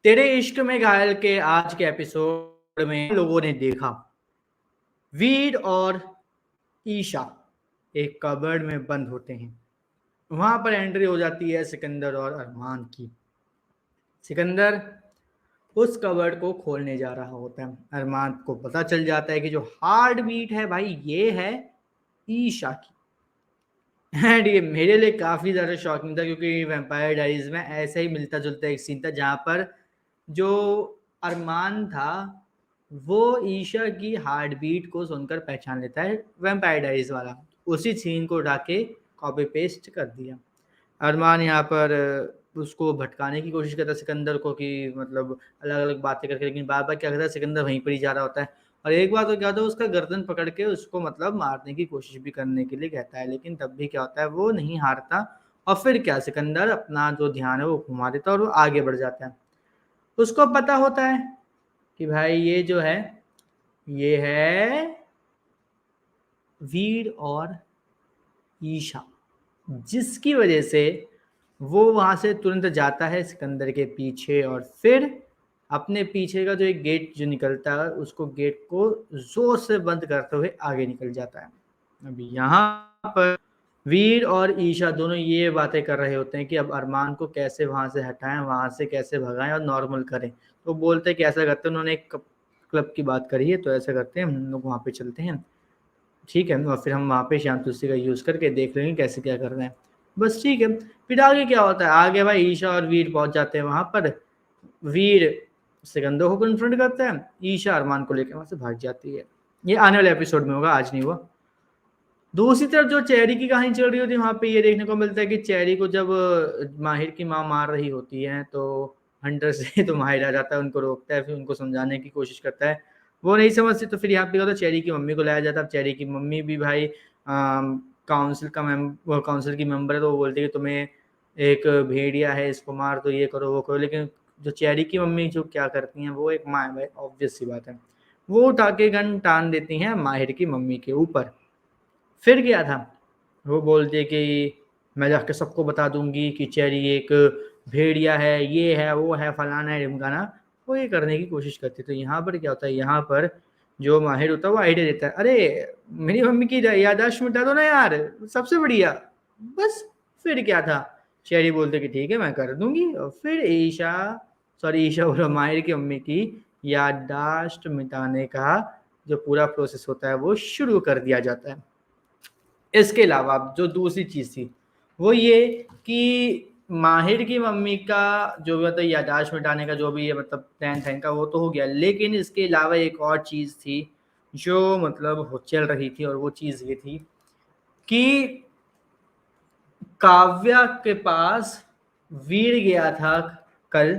तेरे इश्क में घायल के आज के एपिसोड में लोगों ने देखा वीर और ईशा एक कबर्ड में बंद होते हैं। वहां पर एंट्री हो जाती है सिकंदर और अरमान की। सिकंदर उस कबर्ड को खोलने जा रहा होता है। अरमान को पता चल जाता है कि जो हार्ट बीट है भाई ये है ईशा की। एंड ये मेरे लिए काफी ज्यादा शॉकिंग था क्योंकि वैम्पायर डायरीज में ऐसा ही मिलता जुलता एक सीन था जहां पर जो अरमान था वो ईशा की हार्ट बीट को सुनकर पहचान लेता है वैम्पायर डायरीज वाला। उसी सीन को उठा के कॉपी पेस्ट कर दिया। अरमान यहाँ पर उसको भटकाने की कोशिश करता है सिकंदर को कि मतलब अलग अलग बातें करके, लेकिन बार बार क्या करता है सिकंदर वहीं पर ही जा रहा होता है। और एक बार तो क्या होता है उसका गर्दन पकड़ के उसको मतलब मारने की कोशिश भी करने के लिए कहता है, लेकिन तब भी क्या होता है वो नहीं हारता। और फिर क्या सिकंदर अपना जो ध्यान है वो घुमा देता है और वो आगे बढ़ जाता है। उसको पता होता है कि भाई ये जो है ये है वीर और ईशा, जिसकी वजह से वो वहां से तुरंत जाता है सिकंदर के पीछे और फिर अपने पीछे का जो एक गेट जो निकलता है उसको गेट को जोर से बंद करते हुए आगे निकल जाता है। अभी यहाँ पर वीर और ईशा दोनों ये बातें कर रहे होते हैं कि अब अरमान को कैसे वहां से हटाएं, वहां से कैसे भगाएं और नॉर्मल करें। तो बोलते हैं कि ऐसा करते हैं, उन्होंने एक क्लब की बात करी है तो ऐसा करते हैं हम लोग वहां पे चलते हैं। ठीक है, और फिर हम वहाँ पे श्याम तुलसी का यूज़ करके देख लेंगे कैसे क्या करना है। बस ठीक है। फिर आगे क्या होता है, आगे भाई ईशा और वीर पहुंच जाते हैं वहां पर। वीर सिकंदर को कन्फ्रंट करता है, ईशा अरमान को लेकर वहां से भाग जाती है। ये आने वाले एपिसोड में होगा, आज नहीं हुआ। दूसरी तरफ जो चेरी की कहानी चल रही होती है वहां पे ये देखने को मिलता है कि चेरी को जब माहिर की माँ मार रही होती है तो हंटर से तो माहिर आ जाता है, उनको रोकता है, फिर उनको समझाने की कोशिश करता है। वो नहीं समझती तो फिर यहाँ पे होता चेरी की मम्मी को लाया जाता है। चेरी की मम्मी भी भाई काउंसिल की मेंबर है, तो वो बोलती है कि तुम्हें एक भेड़िया है इसको मार दो, ये करो वो करो। लेकिन जो चेरी की मम्मी जो क्या करती हैं वो एक माँ है, ऑब्वियस सी बात है। वो उठा के गन टान देती हैं माहिर की मम्मी के ऊपर। फिर क्या था, वो बोलती है कि मैं जाके सबको बता दूंगी कि चेरी एक भेड़िया है, ये है वो है फलाना है ढिमकाना। वो ये करने की कोशिश करती है। तो यहाँ पर क्या होता है, यहाँ पर जो माहिर होता है वो आइडिया देता है, अरे मेरी मम्मी की याददाश्त मिटा दो ना यार, सबसे बढ़िया। बस फिर क्या था, चेरी बोलते कि ठीक है मैं कर दूंगी। और फिर ईशा और माहिर की मम्मी की याददाश्त मिटाने का जो पूरा प्रोसेस होता है वो शुरू कर दिया जाता है। इसके अलावा जो दूसरी चीज थी वो ये कि माहिर की मम्मी का जो भी मतलब याददाश्त मिटाने का जो भी है मतलब प्लान था इनका वो तो हो गया, लेकिन इसके अलावा एक और चीज थी जो मतलब चल रही थी, और वो चीज ये थी कि काव्या के पास वीर गया था कल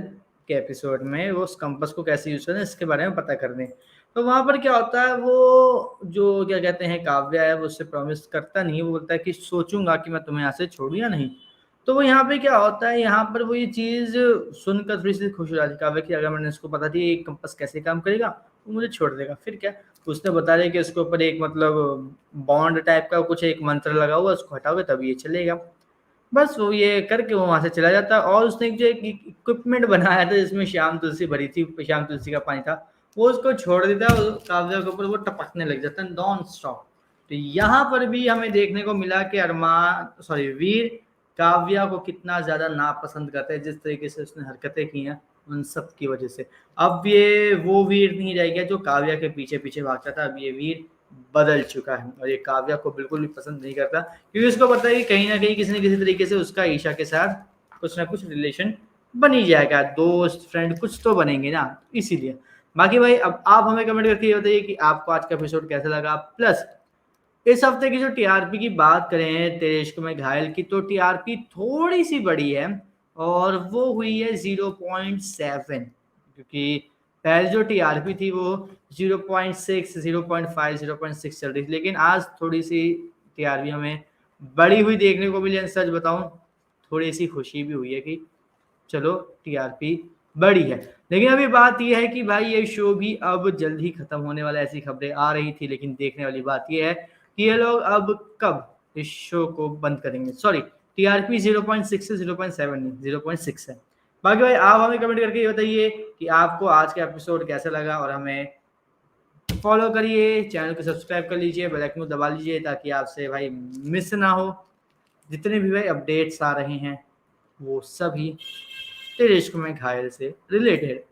के एपिसोड में वो उस कंपास को कैसे यूज करना इसके बारे में पता करने। तो वहां पर क्या होता है, वो जो क्या कहते हैं काव्या है वो उससे प्रॉमिस करता नहीं, वो बोलता है कि सोचूंगा कि मैं तुम्हें यहाँ से छोड़ू या नहीं। तो वो यहाँ पे क्या होता है, यहाँ पर वो ये चीज सुनकर थोड़ी सी खुश हो जाती है काव्या की, अगर मैंने इसको बता दिया ये कंपास कैसे काम करेगा वो मुझे छोड़ देगा। फिर क्या, उसने बता दिया कि उसके ऊपर एक मतलब बॉन्ड टाइप का कुछ एक मंत्र लगा हुआ, उसको हटाओगे तब ये चलेगा। बस वो ये करके वो वहां से चला जाता है। और उसने जो एक इक्विपमेंट बनाया था जिसमें श्याम तुलसी भरी थी, श्याम तुलसी का पानी था, वो उसको छोड़ देता है काव्या के ऊपर, वो टपकने लग जाता है नॉन स्टॉप। तो यहाँ पर भी हमें देखने को मिला कि वीर काव्या को कितना ज्यादा नापसंद करता है, जिस तरीके से उसने हरकतें की हैं उन सब की वजह से। अब ये वो वीर नहीं रह गया जो काव्या के पीछे पीछे भागता था, अब ये वीर बदल चुका है और ये काव्या को बिल्कुल भी पसंद नहीं करता, क्योंकि उसको पता है कि कहीं ना कहीं किसी न किसी तरीके से उसका ईशा के साथ कुछ ना कुछ रिलेशन बन ही जाएगा, दोस्त फ्रेंड कुछ तो बनेंगे ना, इसीलिए। बाकी भाई अब आप हमें कमेंट करके ये बताइए कि आपको आज का एपिसोड कैसा लगा। प्लस इस हफ्ते की जो टीआरपी की बात करें तेरे इश्क में घायल की, तो टीआरपी थोड़ी सी बड़ी है और वो हुई है 0.7, क्योंकि पहले जो टीआरपी थी वो 0.6 0.5 0.6 चल रही थी, लेकिन आज थोड़ी सी टीआरपी हमें बड़ी हुई देखने को मिली। सच बताऊं थोड़ी सी खुशी भी हुई है कि चलो टीआरपी बड़ी है। लेकिन अभी बात यह है कि भाई ये शो भी अब जल्द ही खत्म होने वाला, ऐसी खबरें आ रही थी, लेकिन देखने वाली बात यह है कि ये लोग अब कब इस शो को बंद करेंगे। सॉरी, टीआरपी 0.6 से 0.7 नहीं 0.6 है। बाकी भाई आप हमें कमेंट करके ये बताइए कि आपको आज का एपिसोड कैसा लगा, और हमें फॉलो करिए, चैनल को सब्सक्राइब कर लीजिए, बेल आइकन को दबा लीजिए ताकि आपसे भाई मिस ना हो जितने भी भाई अपडेट्स आ रहे हैं वो सभी तेरे इश्क में घायल से रिलेटेड।